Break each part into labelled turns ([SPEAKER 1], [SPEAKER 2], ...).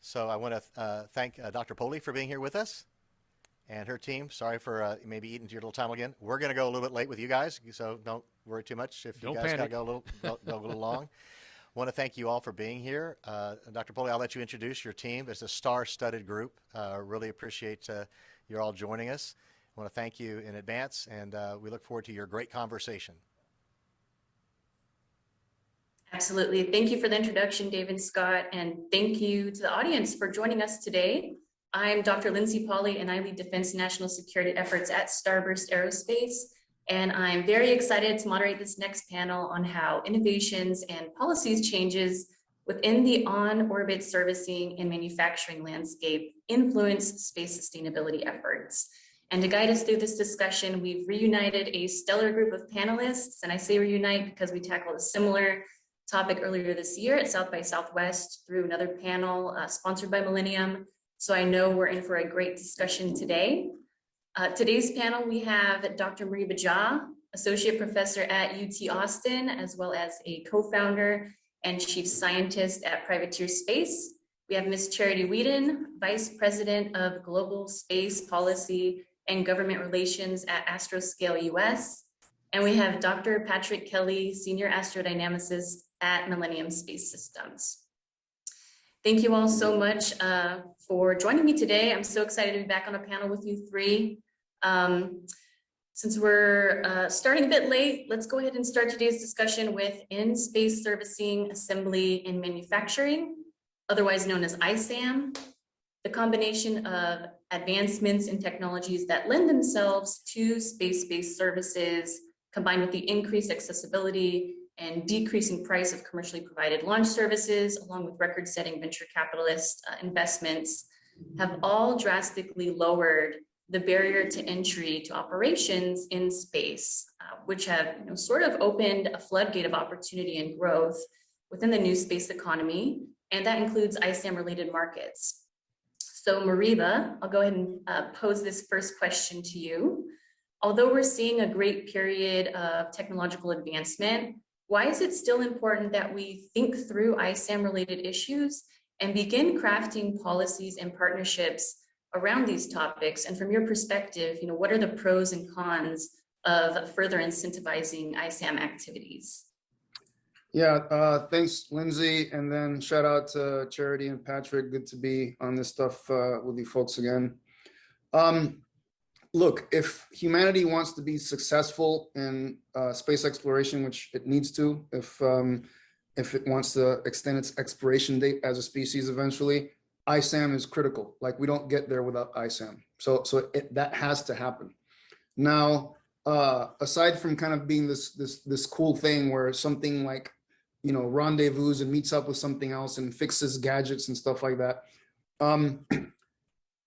[SPEAKER 1] So I want to thank Dr. Polley for being here with us and her team. Sorry for maybe eating your little time again. We're going to go a little bit late with you guys, so don't worry too much if you
[SPEAKER 2] Don't
[SPEAKER 1] guys got to
[SPEAKER 2] panic.
[SPEAKER 1] go a little long. Want to thank you all for being here. Dr. Polley, I'll let you introduce your team. It's a star-studded group. Really appreciate you all joining us. I want to thank you in advance, and we look forward to your great conversation.
[SPEAKER 3] Absolutely. Thank you for the introduction, David Scott, and thank you to the audience for joining us today. I'm Dr. Lindsey Polley, and I lead Defense National Security efforts at Starburst Aerospace. And I'm very excited to moderate this next panel on how innovations and policies changes within the on-orbit servicing and manufacturing landscape influence space sustainability efforts. And to guide us through this discussion, we've reunited a stellar group of panelists. And I say reunite because we tackled a similar topic earlier this year at South by Southwest through another panel sponsored by Millennium. So I know we're in for a great discussion today. Today's panel, we have Dr. Moriba, Associate Professor at UT Austin, as well as a co-founder and Chief Scientist at Privateer Space. We have Ms. Charity Weeden, Vice President of Global Space Policy and Government Relations at Astroscale US. And we have Dr. Patrick Kelly, Senior Astrodynamicist at Millennium Space Systems. Thank you all so much for joining me today. I'm so excited to be back on a panel with you three. Since we're starting a bit late, let's go ahead and start today's discussion with in-space servicing, assembly, and manufacturing, otherwise known as ISAM, the combination of advancements in technologies that lend themselves to space-based services, combined with the increased accessibility and decreasing price of commercially provided launch services, along with record-setting venture capitalist investments, have all drastically lowered the barrier to entry to operations in space, which have sort of opened a floodgate of opportunity and growth within the new space economy, and that includes ISAM-related markets. So Moriba, I'll go ahead and pose this first question to you. Although we're seeing a great period of technological advancement, why is it still important that we think through ISAM-related issues and begin crafting policies and partnerships around these topics? And from your perspective, what are the pros and cons of further incentivizing ISAM activities?
[SPEAKER 4] Yeah, thanks, Lindsay. And then shout out to Charity and Patrick. Good to be on this stuff with you folks again. Look, if humanity wants to be successful in space exploration, which it needs to, if it wants to extend its expiration date as a species eventually, ISAM is critical. Like, we don't get there without ISAM. So that has to happen. Now, aside from kind of being this cool thing where something like, rendezvous and meets up with something else and fixes gadgets and stuff like that,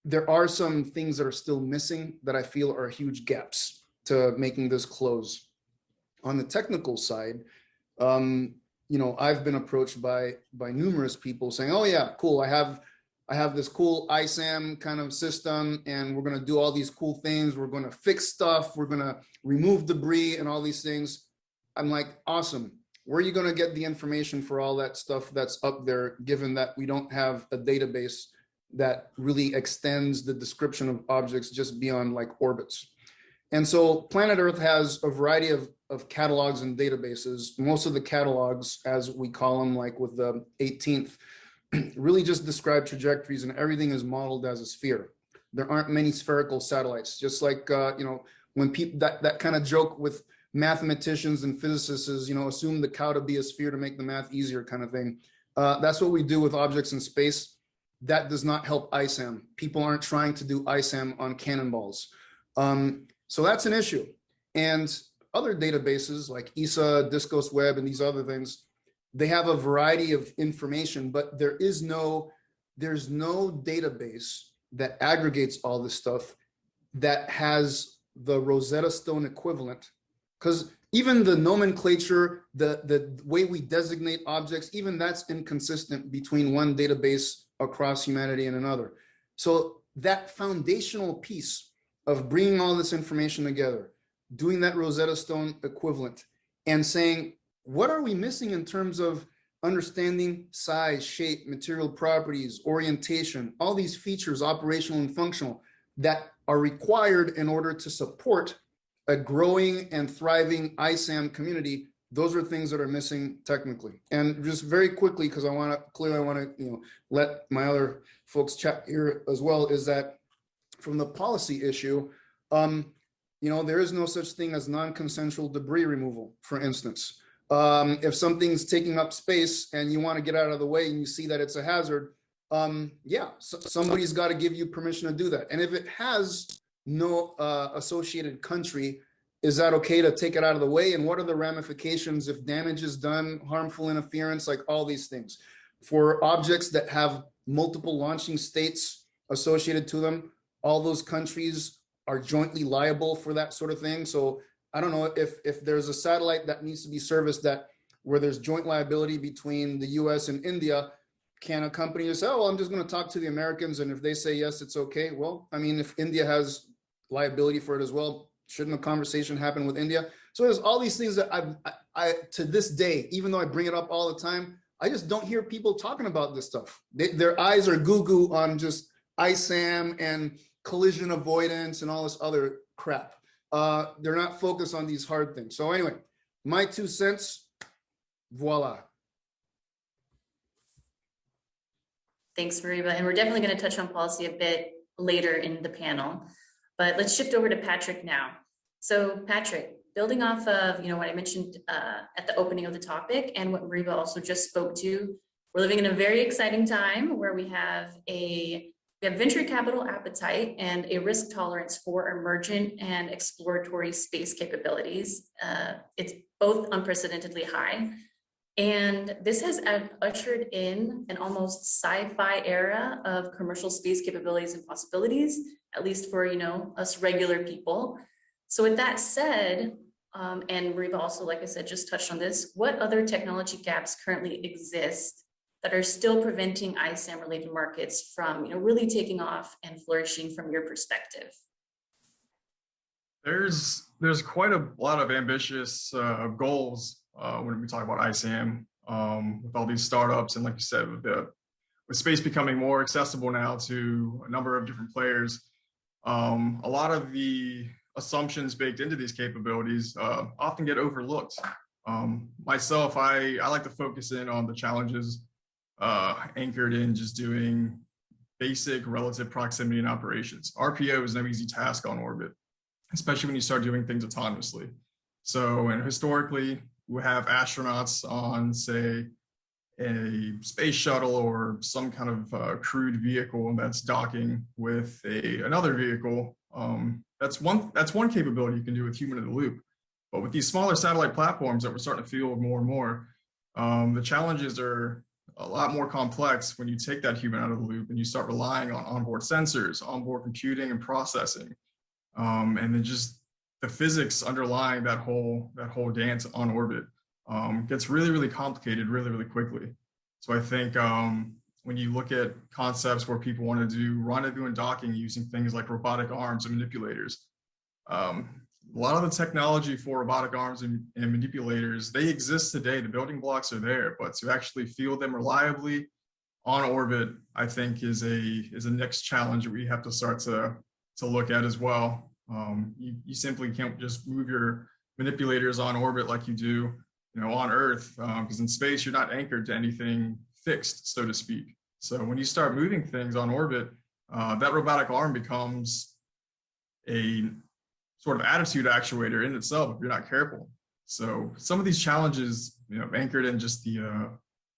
[SPEAKER 4] there are some things that are still missing that I feel are huge gaps to making this close. On the technical side, I've been approached by numerous people saying, "Oh yeah, cool. I have this cool ISAM kind of system, and we're going to do all these cool things. We're going to fix stuff. We're going to remove debris and all these things." I'm like, awesome. Where are you going to get the information for all that stuff that's up there, given that we don't have a database that really extends the description of objects just beyond like orbits? And so planet Earth has a variety of catalogs and databases. Most of the catalogs, as we call them, like with the 18th, really just describe trajectories, and everything is modeled as a sphere. There aren't many spherical satellites, just like, when people, that kind of joke with mathematicians and physicists is, assume the cow to be a sphere to make the math easier kind of thing. That's what we do with objects in space. That does not help ISAM. People aren't trying to do ISAM on cannonballs. So that's an issue. And other databases like ESA, Discos Webb, and these other things, they have a variety of information, but there's no database that aggregates all this stuff that has the Rosetta Stone equivalent. Because even the nomenclature, the way we designate objects, even that's inconsistent between one database across humanity and another. So that foundational piece of bringing all this information together, doing that Rosetta Stone equivalent, and saying, what are we missing in terms of understanding size, shape, material properties, orientation, all these features, operational and functional, that are required in order to support a growing and thriving ISAM community. Those are things that are missing technically. And just very quickly, because I want to let my other folks chat here as well, is that from the policy issue, there is no such thing as non-consensual debris removal, for instance. If something's taking up space and you want to get out of the way and you see that it's a hazard, somebody's got to give you permission to do that. And if it has no associated country, is that okay to take it out of the way? And what are the ramifications if damage is done, harmful interference, like all these things? For objects that have multiple launching states associated to them, all those countries are jointly liable for that sort of thing. So I don't know if there's a satellite that needs to be serviced where there's joint liability between the US and India, can a company just say, oh, well, I'm just going to talk to the Americans, and if they say yes, it's okay? Well, I mean, if India has liability for it as well, shouldn't a conversation happen with India? So there's all these things that I to this day, even though I bring it up all the time, I just don't hear people talking about this stuff. Their eyes are goo-goo on just ISAM and collision avoidance and all this other crap. They're not focused on these hard things. So anyway, my 2 cents, voila.
[SPEAKER 3] Thanks, Moriba. And we're definitely going to touch on policy a bit later in the panel, but let's shift over to Patrick now. So Patrick, building off of what I mentioned at the opening of the topic and what Moriba also just spoke to, we're living in a very exciting time where we have venture capital appetite and a risk tolerance for emergent and exploratory space capabilities. It's both unprecedentedly high. And this has ushered in an almost sci-fi era of commercial space capabilities and possibilities, at least for, us regular people. So with that said, and Moriba also, like I said, just touched on this, what other technology gaps currently exist that are still preventing ISAM related markets from, really taking off and flourishing from your perspective?
[SPEAKER 2] There's quite a lot of ambitious goals when we talk about ISAM, with all these startups, and like you said, with space becoming more accessible now to a number of different players, a lot of the assumptions baked into these capabilities often get overlooked. Myself, I like to focus in on the challenges anchored in just doing basic relative proximity and operations. RPO is no easy task on orbit, especially when you start doing things autonomously. So, and historically, we have astronauts on, say, a space shuttle or some kind of crewed vehicle that's docking with another vehicle. That's one capability you can do with human in the loop. But with these smaller satellite platforms that we're starting to field more and more, the challenges are a lot more complex when you take that human out of the loop and you start relying on onboard sensors, onboard computing and processing, and then just the physics underlying that whole dance on orbit gets really, really complicated really, really quickly. So I think when you look at concepts where people want to do rendezvous and docking using things like robotic arms and manipulators, a lot of the technology for robotic arms and manipulators, they exist today. The building blocks are there, but to actually field them reliably on orbit, I think is a next challenge that we have to start to look at as well. You simply can't just move your manipulators on orbit like you do, on Earth, because in space you're not anchored to anything fixed, so to speak. So when you start moving things on orbit, that robotic arm becomes a sort of attitude actuator in itself if you're not careful. So some of these challenges, anchored in just the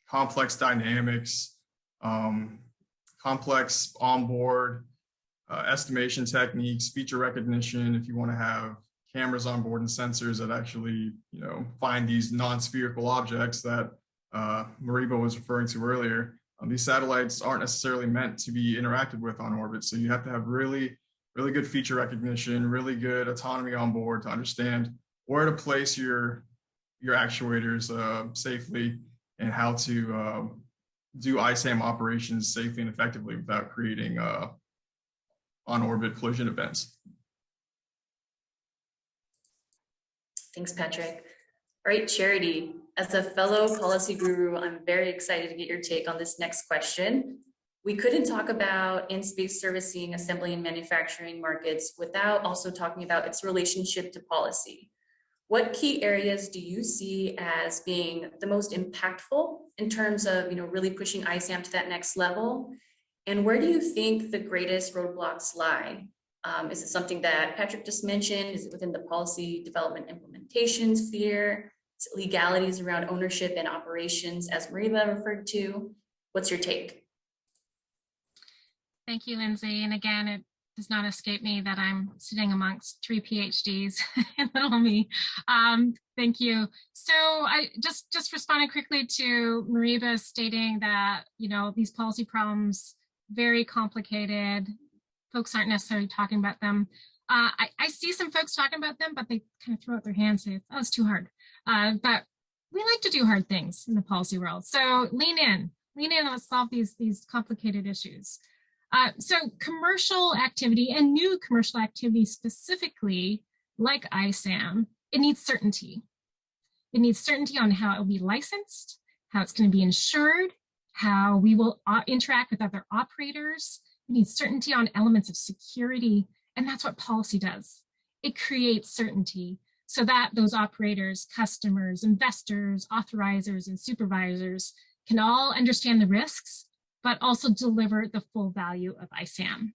[SPEAKER 2] complex dynamics, complex onboard estimation techniques, feature recognition, if you want to have cameras on board and sensors that actually, find these non-spherical objects that Moriba was referring to earlier. These satellites aren't necessarily meant to be interacted with on orbit. So you have to have really good feature recognition, really good autonomy on board to understand where to place your actuators safely and how to do ISAM operations safely and effectively without creating on-orbit collision events.
[SPEAKER 3] Thanks, Patrick. All right, Charity, As a fellow policy guru, I'm very excited to get your take on this next question. We couldn't talk about in-space servicing, assembly, and manufacturing markets without also talking about its relationship to policy. What key areas do you see as being the most impactful in terms of, really pushing ISAM to that next level? And where do you think the greatest roadblocks lie? Is it something that Patrick just mentioned? Is it within the policy development implementation sphere? Is it legalities around ownership and operations, as Moriba referred to? What's your take?
[SPEAKER 5] Thank you, Lindsay. And again, it does not escape me that I'm sitting amongst 3 PhDs and little me. Thank you. So I just responding quickly to Moriba stating that, these policy problems, very complicated. Folks aren't necessarily talking about them. I see some folks talking about them, but they kind of throw out their hands and say, oh, it's too hard. But we like to do hard things in the policy world. So lean in, let's solve these complicated issues. So commercial activity and new commercial activity specifically, like ISAM, it needs certainty. It needs certainty on how it will be licensed, how it's going to be insured, how we will interact with other operators. It needs certainty on elements of security, and that's what policy does. It creates certainty so that those operators, customers, investors, authorizers, and supervisors can all understand the risks, but also deliver the full value of ISAM.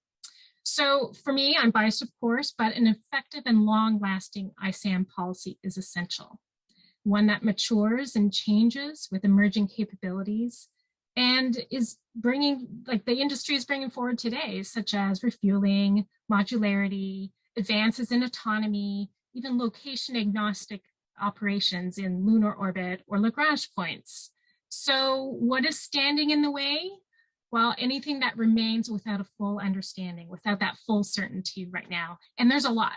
[SPEAKER 5] So for me, I'm biased, of course, but an effective and long-lasting ISAM policy is essential. One that matures and changes with emerging capabilities and is bringing, like the industry is bringing forward today, such as refueling, modularity, advances in autonomy, even location-agnostic operations in lunar orbit or Lagrange points. So what is standing in the way? Well, anything that remains without a full understanding, without that full certainty right now. And there's a lot.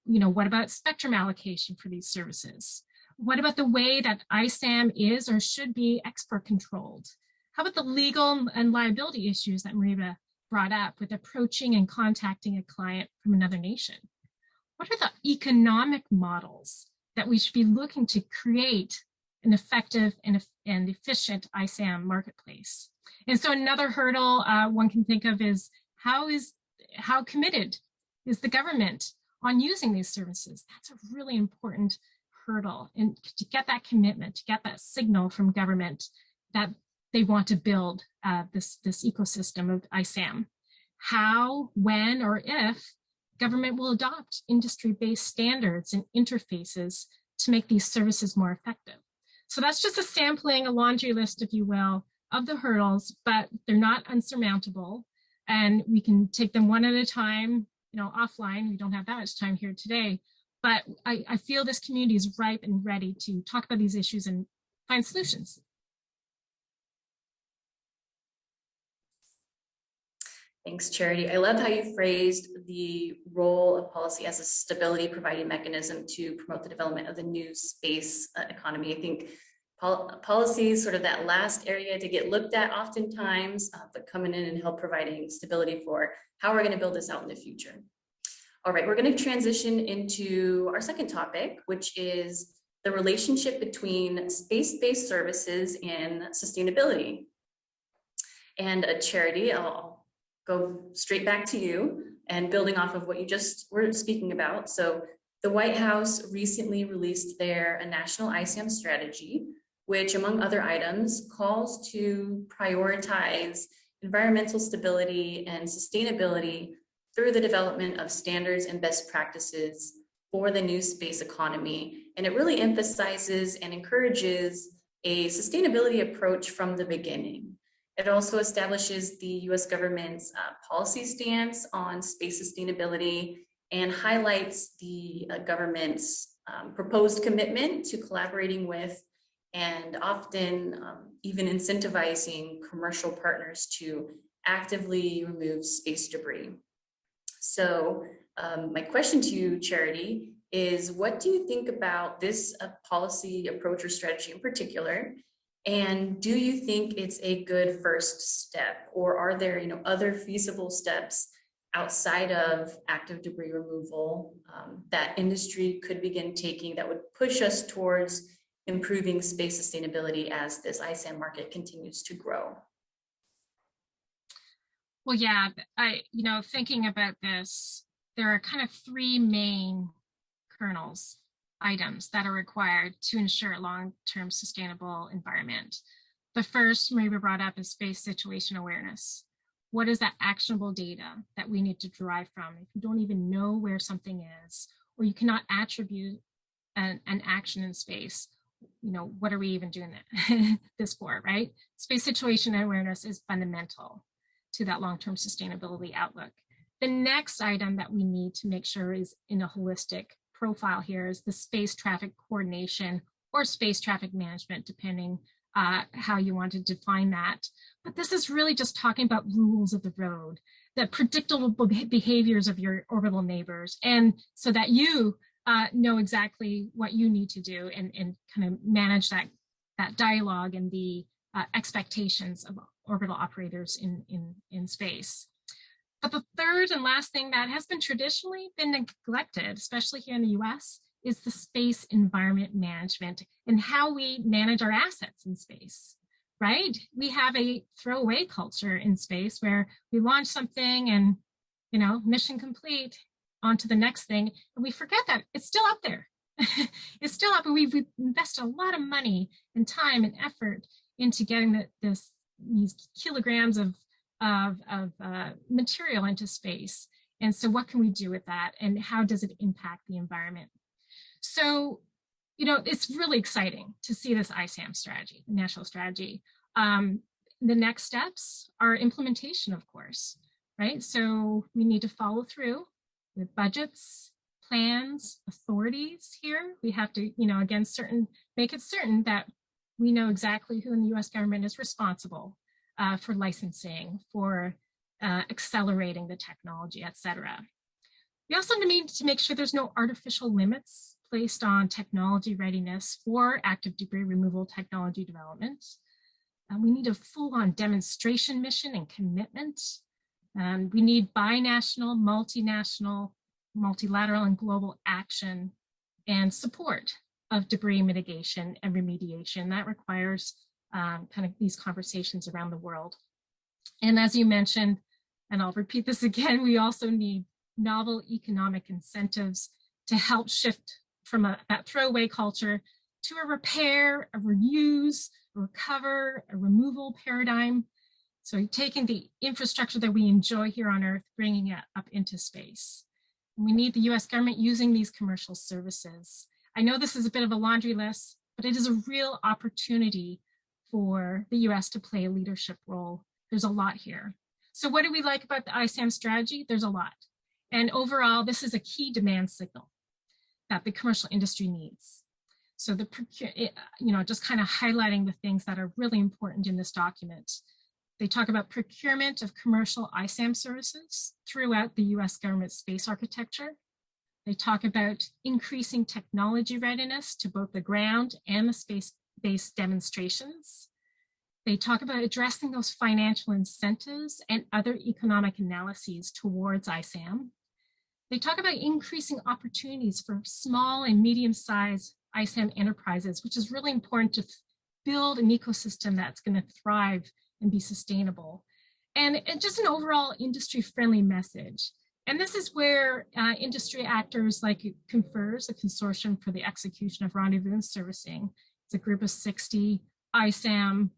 [SPEAKER 5] What about spectrum allocation for these services? What about the way that ISAM is or should be export controlled? How about the legal and liability issues that Moriba brought up with approaching and contacting a client from another nation? What are the economic models that we should be looking to create an effective and efficient ISAM marketplace? And so another hurdle one can think of is how committed is the government on using these services? That's a really important hurdle, and to get that commitment, to get that signal from government that they want to build this ecosystem of ISAM. How, when, or if government will adopt industry-based standards and interfaces to make these services more effective. So that's just a sampling, a laundry list, if you will, of the hurdles, but they're not unsurmountable, and we can take them one at a time, offline. We don't have that much time here today, but I feel this community is ripe and ready to talk about these issues and find solutions.
[SPEAKER 3] Thanks, Charity. I love how you phrased the role of policy as a stability providing mechanism to promote the development of the new space economy. I think policy is sort of that last area to get looked at oftentimes, but coming in and help providing stability for how we're going to build this out in the future. All right, we're going to transition into our second topic, which is the relationship between space-based services and sustainability. And Charity, I'll go straight back to you and building off of what you just were speaking about. So the White House recently released their national ISAM strategy, which among other items calls to prioritize environmental stability and sustainability through the development of standards and best practices for the new space economy. And it really emphasizes and encourages a sustainability approach from the beginning. It also establishes the US government's policy stance on space sustainability and highlights the government's proposed commitment to collaborating with and often even incentivizing commercial partners to actively remove space debris. So my question to you, Charity, is what do you think about this policy approach or strategy in particular? And do you think it's a good first step, or are there other feasible steps outside of active debris removal that industry could begin taking that would push us towards improving space sustainability as this ISAM market continues to grow?
[SPEAKER 5] Well, yeah, thinking about this, there are kind of three main kernels items that are required to ensure a long-term sustainable environment. The first Moriba brought up is space situation awareness. What is that actionable data that we need to derive from? If you don't even know where something is, or you cannot attribute an action in space, what are we even doing this for, right? Space situation awareness is fundamental to that long-term sustainability outlook. The next item that we need to make sure is in a holistic profile here is the space traffic coordination or space traffic management, depending how you want to define that. But this is really just talking about rules of the road, the predictable behaviors of your orbital neighbors, and so that you know exactly what you need to do and kind of manage that dialogue and the expectations of orbital operators in space. But the third and last thing that has been traditionally been neglected, especially here in the US, is the space environment management and how we manage our assets in space, right? We have a throwaway culture in space where we launch something and, mission complete, on to the next thing, and we forget that it's still up there. It's still up, and we've invested a lot of money and time and effort into getting these kilograms of material into space. And so what can we do with that, and how does it impact the environment? So, it's really exciting to see this ISAM strategy, the national strategy. The next steps are implementation, of course, right? So we need to follow through with budgets, plans, authorities here. We have to, again, make it certain that we know exactly who in the US government is responsible for licensing, for accelerating the technology, et cetera. We also need to make sure there's no artificial limits placed on technology readiness for active debris removal technology development. We need a full-on demonstration mission and commitment. We need binational, multinational, multilateral, and global action and support of debris mitigation and remediation. That requires kind of these conversations around the world. And as you mentioned, and I'll repeat this again, we also need novel economic incentives to help shift from that throwaway culture to a repair, a reuse, a recover, a removal paradigm. So taking the infrastructure that we enjoy here on Earth, bringing it up into space. And we need the US government using these commercial services. I know this is a bit of a laundry list, but it is a real opportunity for the US to play a leadership role. There's a lot here. So what do we like about the ISAM strategy? There's a lot. And overall, this is a key demand signal that the commercial industry needs. So just kind of highlighting the things that are really important in this document. They talk about procurement of commercial ISAM services throughout the US government space architecture. They talk about increasing technology readiness to both the ground and the space-based demonstrations. They talk about addressing those financial incentives and other economic analyses towards ISAM. They talk about increasing opportunities for small and medium-sized ISAM enterprises, which is really important to build an ecosystem that's going to thrive and be sustainable. And just an overall industry-friendly message. And this is where industry actors like CONFERS, a consortium for the execution of rendezvous and servicing, it's a group of 60 ISAM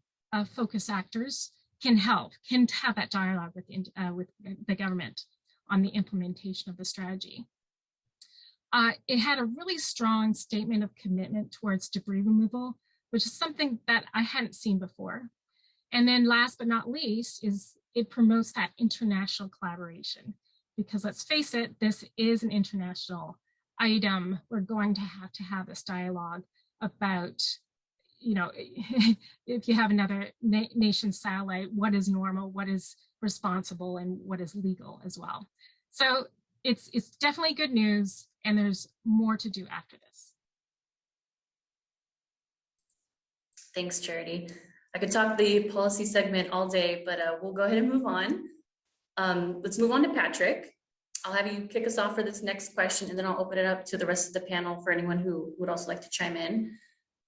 [SPEAKER 5] focus actors, can help, can have that dialogue with the government on the implementation of the strategy. It had a really strong statement of commitment towards debris removal, which is something that I hadn't seen before. And then last but not least is it promotes that international collaboration, because let's face it, this is an international item. We're going to have this dialogue about, if you have another nation satellite, what is normal, what is responsible, and what is legal as well. So it's definitely good news, and there's more to do after this.
[SPEAKER 3] Thanks, Charity. I could talk the policy segment all day, but we'll go ahead and move on. Let's move on to Patrick. I'll have you kick us off for this next question, and then I'll open it up to the rest of the panel for anyone who would also like to chime in.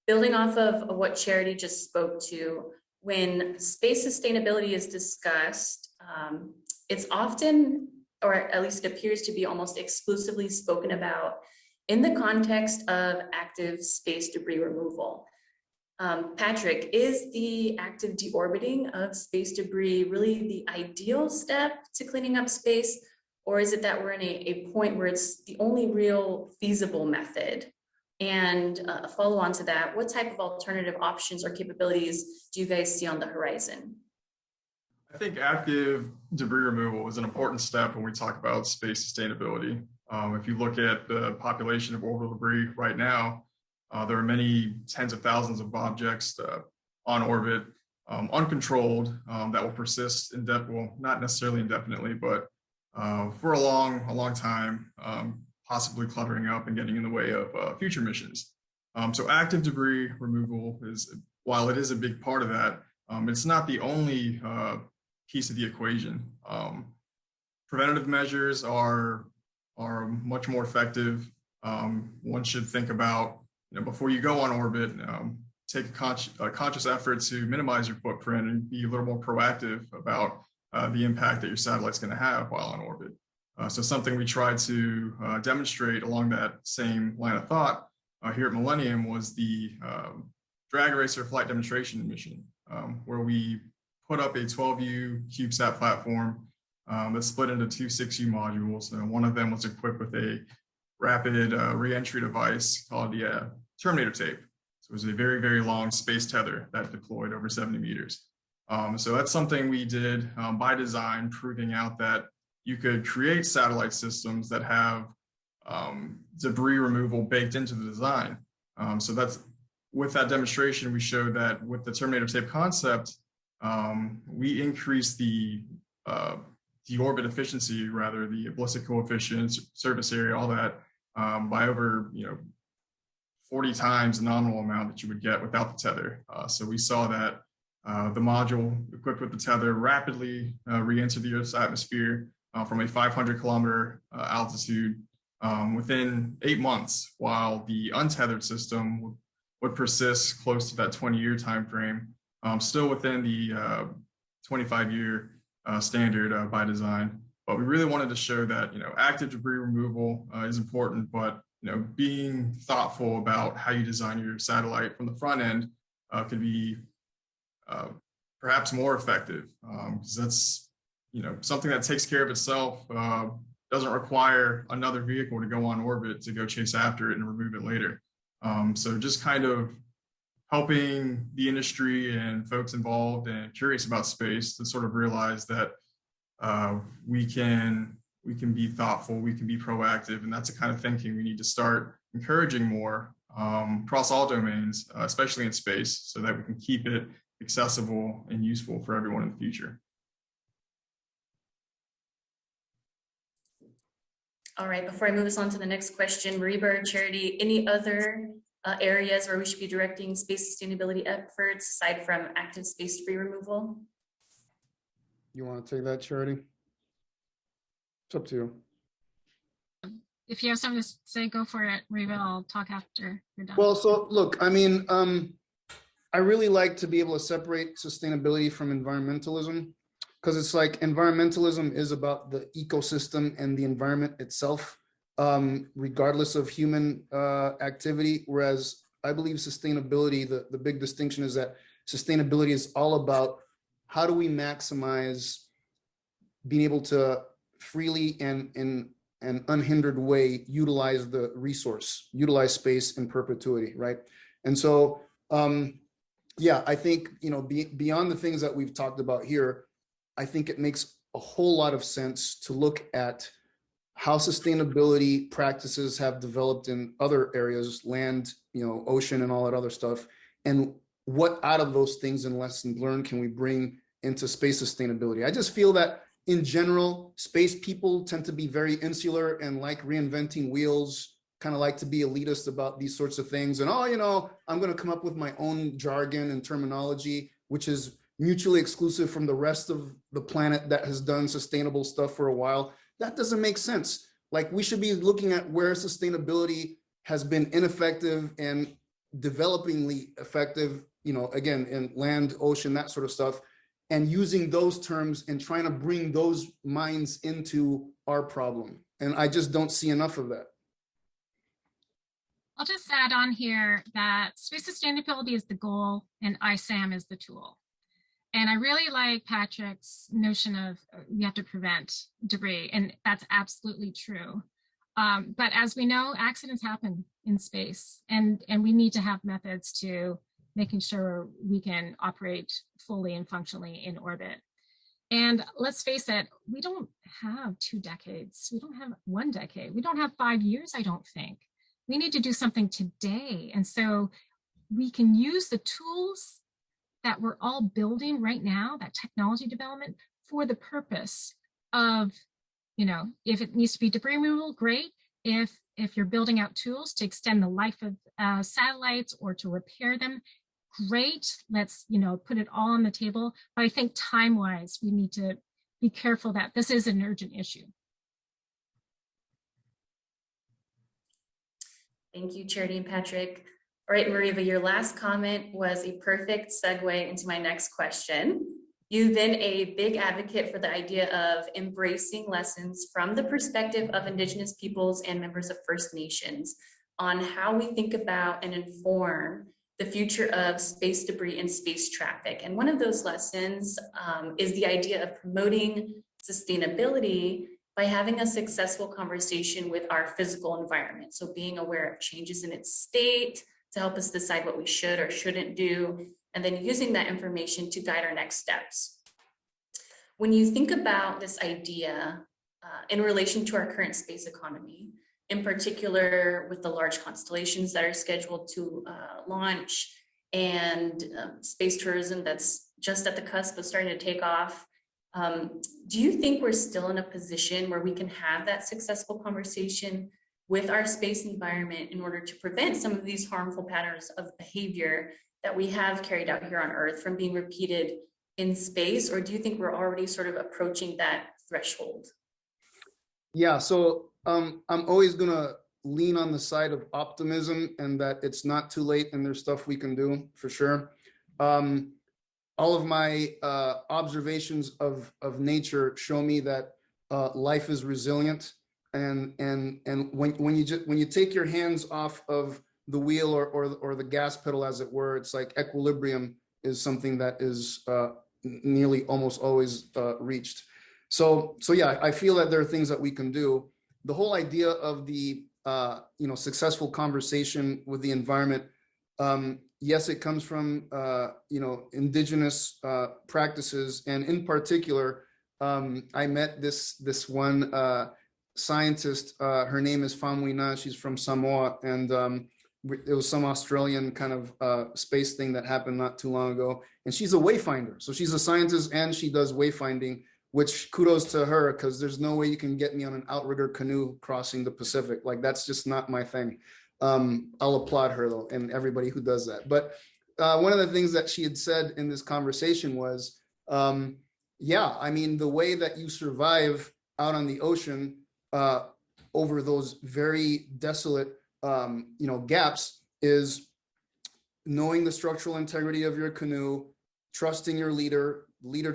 [SPEAKER 3] building off of what Charity just spoke to, when space sustainability is discussed, it's often, or at least it appears to be almost exclusively spoken about in the context of active space debris removal. Patrick, is the active deorbiting of space debris really the ideal step to cleaning up space? Or is it that we're in a point where it's the only real feasible method? And a follow on to that, what type of alternative options or capabilities do you guys see on the horizon?
[SPEAKER 2] I think active debris removal is an important step when we talk about space sustainability. If you look at the population of orbital debris right now, there are many tens of thousands of objects on orbit, uncontrolled, that will persist well, not necessarily indefinitely, but for a long time, possibly cluttering up and getting in the way of future missions. So active debris removal while it is a big part of that, it's not the only piece of the equation. Preventative measures are much more effective. One should think about, before you go on orbit, take a conscious effort to minimize your footprint and be a little more proactive about the impact that your satellite's going to have while on orbit. So something we tried to demonstrate along that same line of thought here at Millennium was the Drag Racer flight demonstration mission, where we put up a 12U CubeSat platform that's split into two 6U modules. One of them was equipped with a rapid re-entry device called the Terminator tape. So it was a very, very long space tether that deployed over 70 meters. So that's something we did by design, proving out that you could create satellite systems that have debris removal baked into the design. So that's, with that demonstration, we showed that with the Terminator tape concept, we increased the deorbit efficiency, rather the ballistic coefficient, surface area, all that, by over 40 times the nominal amount that you would get without the tether. So we saw that the module equipped with the tether rapidly re-entered the Earth's atmosphere from a 500-kilometer altitude within 8 months, while the untethered system would persist close to that 20-year time frame, still within the 25-year standard by design. But we really wanted to show that active debris removal is important, but being thoughtful about how you design your satellite from the front end could be perhaps more effective, because that's something that takes care of itself, doesn't require another vehicle to go on orbit to go chase after it and remove it later. So just kind of helping the industry and folks involved and curious about space to sort of realize that we can be thoughtful, we can be proactive, and that's the kind of thinking we need to start encouraging more across all domains, especially in space, so that we can keep it accessible and useful for everyone in the future.
[SPEAKER 3] All right, before I move us on to the next question, Moriba or Charity, any other areas where we should be directing space sustainability efforts aside from active space debris removal?
[SPEAKER 4] You want to take that, Charity? It's up to you.
[SPEAKER 5] If you have something to say, go for it. Moriba, I'll talk after you're done.
[SPEAKER 4] Well, so look, I mean, I really like to be able to separate sustainability from environmentalism, because it's like environmentalism is about the ecosystem and the environment itself, regardless of human activity. Whereas I believe sustainability, the big distinction is that sustainability is all about how do we maximize being able to freely and in an unhindered way utilize the resource, utilize space in perpetuity, right? And so, yeah, I think, beyond the things that we've talked about here, I think it makes a whole lot of sense to look at how sustainability practices have developed in other areas, land, ocean and all that other stuff, and what out of those things and lessons learned can we bring into space sustainability. I just feel that in general, space people tend to be very insular and like reinventing wheels, kind of like to be elitist about these sorts of things. And, I'm going to come up with my own jargon and terminology, which is mutually exclusive from the rest of the planet that has done sustainable stuff for a while. That doesn't make sense. Like, we should be looking at where sustainability has been ineffective and developingly effective, again, in land, ocean, that sort of stuff, and using those terms and trying to bring those minds into our problem. And I just don't see enough of that.
[SPEAKER 5] I'll just add on here that space sustainability is the goal and ISAM is the tool. And I really like Patrick's notion of we have to prevent debris, and that's absolutely true. But as we know, accidents happen in space, and we need to have methods to making sure we can operate fully and functionally in orbit. And let's face it, we don't have 2 decades. We don't have 1 decade. We don't have 5 years, I don't think. We need to do something today. And so we can use the tools that we're all building right now, that technology development, for the purpose of, if it needs to be debris removal, great. If you're building out tools to extend the life of satellites or to repair them, great. Let's, put it all on the table. But I think time-wise, we need to be careful that this is an urgent issue.
[SPEAKER 3] Thank you, Charity and Patrick. All right, Moriba, your last comment was a perfect segue into my next question. You've been a big advocate for the idea of embracing lessons from the perspective of Indigenous peoples and members of First Nations on how we think about and inform the future of space debris and space traffic. And one of those lessons is the idea of promoting sustainability by having a successful conversation with our physical environment. So being aware of changes in its state to help us decide what we should or shouldn't do, and then using that information to guide our next steps. When you think about this idea in relation to our current space economy, in particular with the large constellations that are scheduled to launch and space tourism that's just at the cusp of starting to take off, do you think we're still in a position where we can have that successful conversation with our space environment in order to prevent some of these harmful patterns of behavior that we have carried out here on Earth from being repeated in space? Or do you think we're already sort of approaching that threshold?
[SPEAKER 4] Yeah, so I'm always going to lean on the side of optimism and that it's not too late and there's stuff we can do for sure. All of my observations of nature show me that life is resilient, and when you take your hands off of the wheel or the gas pedal, as it were, it's like equilibrium is something that is nearly almost always reached. So yeah, I feel that there are things that we can do. The whole idea of the successful conversation with the environment. Yes, it comes from indigenous practices, and in particular, I met this one scientist. Her name is Famuina. She's from Samoa, and it was some Australian kind of space thing that happened not too long ago. And she's a wayfinder, so she's a scientist and she does wayfinding. Which kudos to her, because there's no way you can get me on an outrigger canoe crossing the Pacific. Like, that's just not my thing. I'll applaud her though, and everybody who does that. But one of the things that she had said in this conversation was, yeah, I mean, the way that you survive out on the ocean over those very desolate, gaps is knowing the structural integrity of your canoe, trusting your leader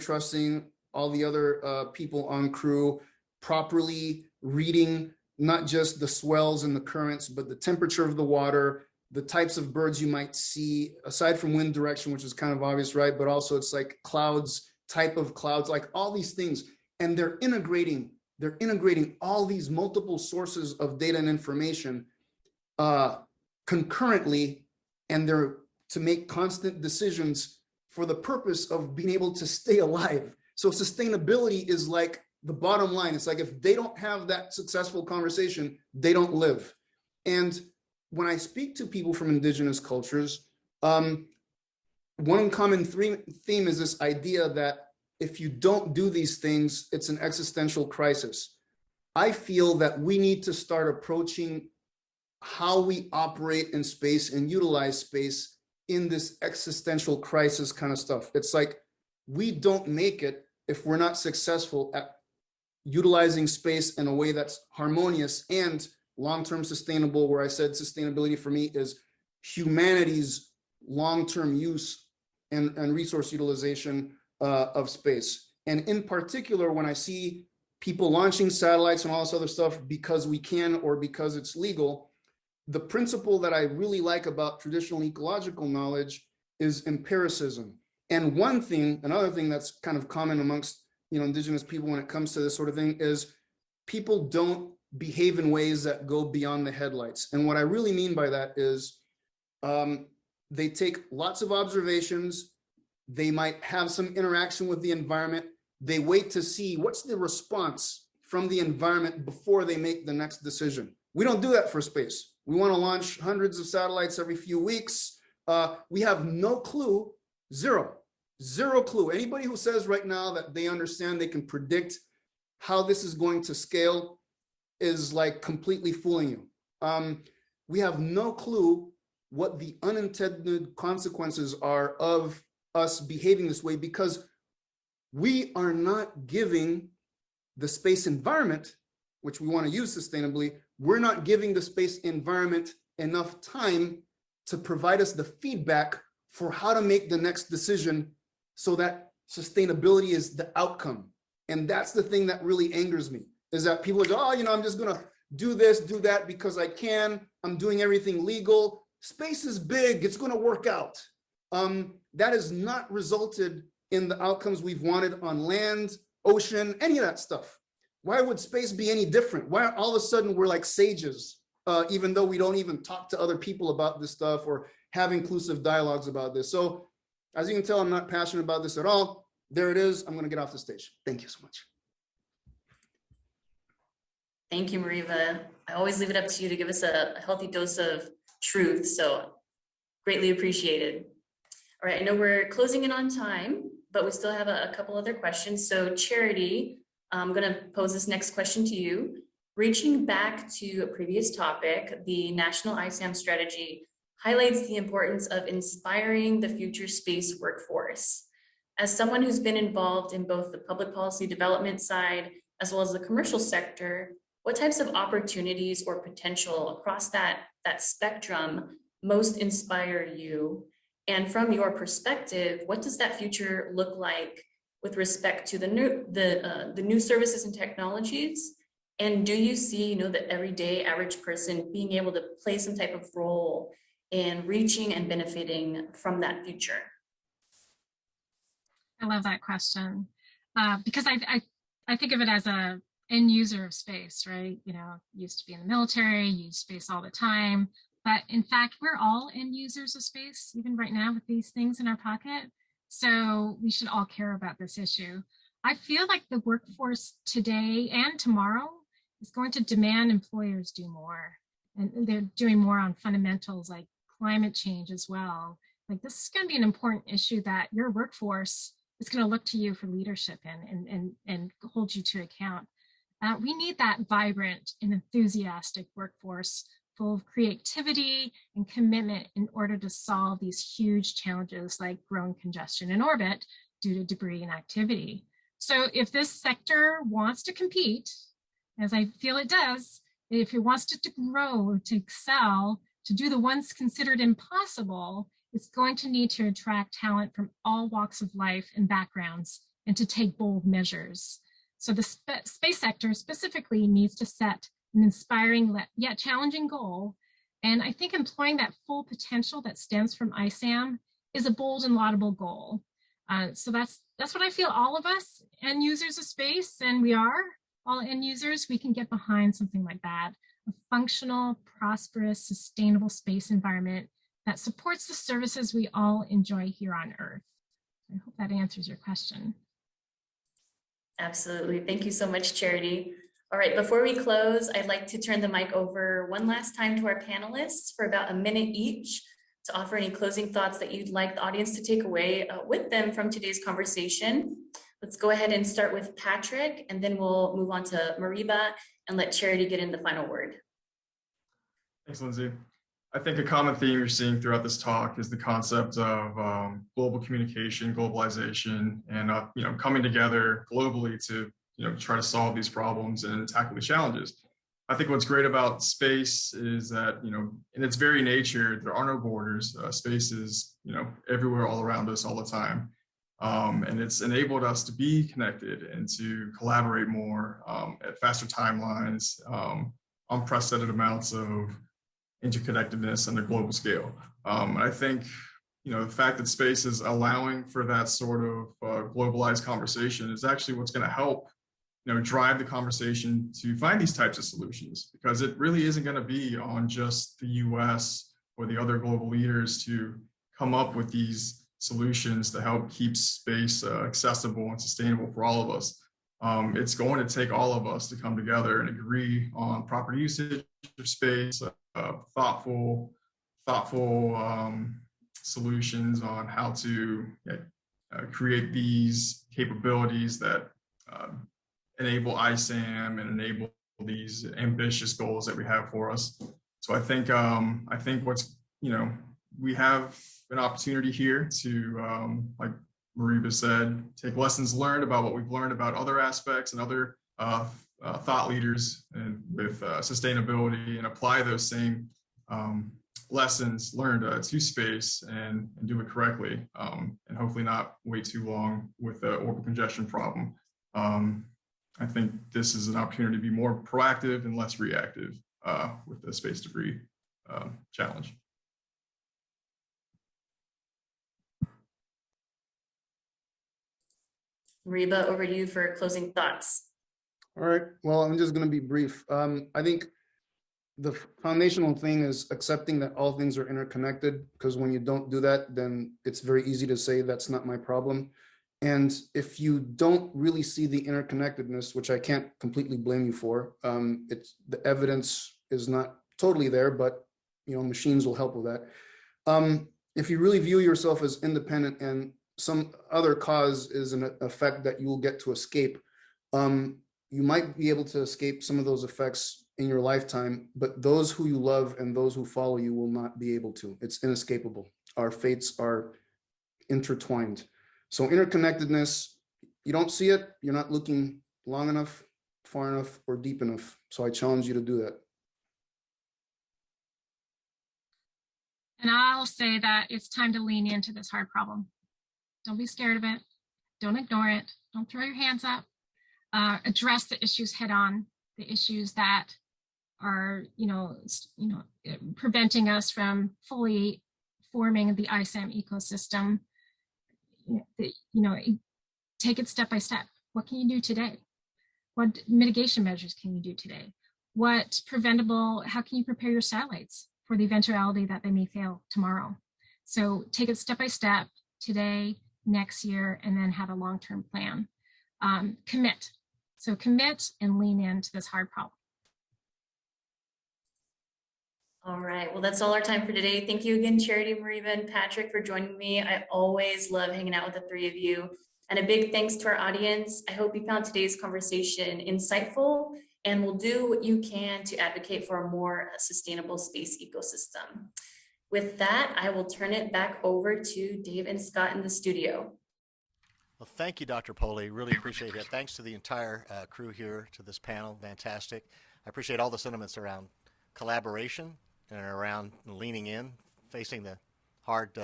[SPEAKER 4] trusting all the other people on crew, properly reading not just the swells and the currents, but the temperature of the water, the types of birds you might see, aside from wind direction, which is kind of obvious, right? But also it's like clouds, type of clouds, like all these things. And they're integrating all these multiple sources of data and information concurrently, and they're to make constant decisions for the purpose of being able to stay alive. So sustainability is like the bottom line. It's like if they don't have that successful conversation, they don't live. And when I speak to people from indigenous cultures, one common theme is this idea that if you don't do these things, it's an existential crisis. I feel that we need to start approaching how we operate in space and utilize space in this existential crisis kind of stuff. It's like, we don't make it if we're not successful at utilizing space in a way that's harmonious and long-term sustainable, where I said sustainability for me is humanity's long-term use and resource utilization of space. And in particular, when I see people launching satellites and all this other stuff because we can or because it's legal, the principle that I really like about traditional ecological knowledge is empiricism. And another thing that's kind of common amongst indigenous people when it comes to this sort of thing is people don't behave in ways that go beyond the headlights. And what I really mean by that is they take lots of observations. They might have some interaction with the environment. They wait to see what's the response from the environment before they make the next decision. We don't do that for space. We want to launch hundreds of satellites every few weeks. We have no clue, zero clue. Anybody who says right now that they understand they can predict how this is going to scale is like completely fooling you. We have no clue what the unintended consequences are of us behaving this way, because we are not giving the space environment, which we want to use sustainably, we're not giving the space environment enough time to provide us the feedback for how to make the next decision so that sustainability is the outcome. And that's the thing that really angers me, is that people go, oh, I'm just going to do this, do that because I can. I'm doing everything legal. Space is big. It's going to work out. That has not resulted in the outcomes we've wanted on land, ocean, any of that stuff. Why would space be any different? Why all of a sudden we're like sages, even though we don't even talk to other people about this stuff or have inclusive dialogues about this? So as you can tell, I'm not passionate about this at all. There it is. I'm going to get off the stage. Thank you so much.
[SPEAKER 3] Thank you, Moriba. I always leave it up to you to give us a healthy dose of truth, so greatly appreciated. All right, I know we're closing in on time, but we still have a couple other questions. So Charity, I'm going to pose this next question to you. Reaching back to a previous topic, the National ISAM strategy highlights the importance of inspiring the future space workforce. As someone who's been involved in both the public policy development side as well as the commercial sector, what types of opportunities or potential across that spectrum most inspire you? And from your perspective, what does that future look like with respect to the new services and technologies? And do you see, the everyday average person being able to play some type of role in reaching and benefiting from that future?
[SPEAKER 5] I love that question because I think of it as a end user of space, right? Used to be in the military, use space all the time. But in fact, we're all end users of space, even right now with these things in our pocket. So we should all care about this issue. I feel like the workforce today and tomorrow is going to demand employers do more. And they're doing more on fundamentals like climate change as well. Like this is going to be an important issue that your workforce is going to look to you for leadership and hold you to account. We need that vibrant and enthusiastic workforce full of creativity and commitment in order to solve these huge challenges like growing congestion in orbit due to debris and activity. So if this sector wants to compete, as I feel it does, if it wants to grow, to excel, to do the once considered impossible, it's going to need to attract talent from all walks of life and backgrounds and to take bold measures. So the space sector specifically needs to set an inspiring yet challenging goal. And I think employing that full potential that stems from ISAM is a bold and laudable goal. So that's what I feel all of us end users of space, and we are all end users, we can get behind something like that, a functional, prosperous, sustainable space environment that supports the services we all enjoy here on Earth. I hope that answers your question.
[SPEAKER 3] Absolutely. Thank you so much, Charity. All right, before we close, I'd like to turn the mic over one last time to our panelists for about a minute each to offer any closing thoughts that you'd like the audience to take away with them from today's conversation. Let's go ahead and start with Patrick, and then we'll move on to Moriba and let Charity get in the final word.
[SPEAKER 2] Thanks, Lindsey. I think a common theme you're seeing throughout this talk is the concept of global communication, globalization, and coming together globally to try to solve these problems and tackle the challenges. I think what's great about space is that, in its very nature, there are no borders. Space is, everywhere, all around us, all the time. And it's enabled us to be connected and to collaborate more at faster timelines, unprecedented amounts of interconnectedness on a global scale. I think, the fact that space is allowing for that sort of globalized conversation is actually what's going to help, drive the conversation to find these types of solutions, because it really isn't going to be on just the US or the other global leaders to come up with these solutions to help keep space accessible and sustainable for all of us. It's going to take all of us to come together and agree on proper usage of space, thoughtful solutions on how to create these capabilities that enable ISAM and enable these ambitious goals that we have for us. So I think what's, we have an opportunity here to, like Moriba said, take lessons learned about what we've learned about other aspects and other thought leaders and with sustainability, and apply those same lessons learned to space and do it correctly, and hopefully not wait too long with the orbital congestion problem. I think this is an opportunity to be more proactive and less reactive with the space debris challenge.
[SPEAKER 3] Moriba, over to you for closing thoughts.
[SPEAKER 4] All right. Well, I'm just going to be brief. I think the foundational thing is accepting that all things are interconnected, because when you don't do that, then it's very easy to say that's not my problem. And if you don't really see the interconnectedness, which I can't completely blame you for, it's the evidence is not totally there, but machines will help with that. If you really view yourself as independent and some other cause is an effect that you will get to escape, you might be able to escape some of those effects in your lifetime, but those who you love and those who follow you will not be able to. It's inescapable. Our fates are intertwined. So interconnectedness, you don't see it, you're not looking long enough, far enough, or deep enough. So I challenge you to do that.
[SPEAKER 5] And I'll say that it's time to lean into this hard problem. Don't be scared of it. Don't ignore it. Don't throw your hands up. Address the issues head on, the issues that are, preventing us from fully forming the ISAM ecosystem. Take it step by step. What can you do today? What mitigation measures can you do today? How can you prepare your satellites for the eventuality that they may fail tomorrow? So take it step by step today, next year, and then have a long-term plan. Commit. So commit and lean into this hard problem.
[SPEAKER 3] All right, well, that's all our time for today. Thank you again, Charity, Moriba, and Patrick, for joining me. I always love hanging out with the three of you. And a big thanks to our audience. I hope you found today's conversation insightful and will do what you can to advocate for a more sustainable space ecosystem. With that, I will turn it back over to Dave and Scott in the studio.
[SPEAKER 1] Well, thank you, Dr. Polley. Really appreciate it. Thanks to the entire crew here, to this panel. Fantastic. I appreciate all the sentiments around collaboration and around leaning in, facing the hard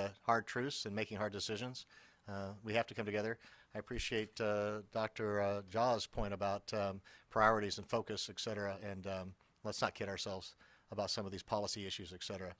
[SPEAKER 1] truths and making hard decisions. We have to come together. I appreciate Dr. Jaw's point about priorities and focus, et cetera, and let's not kid ourselves about some of these policy issues, et cetera.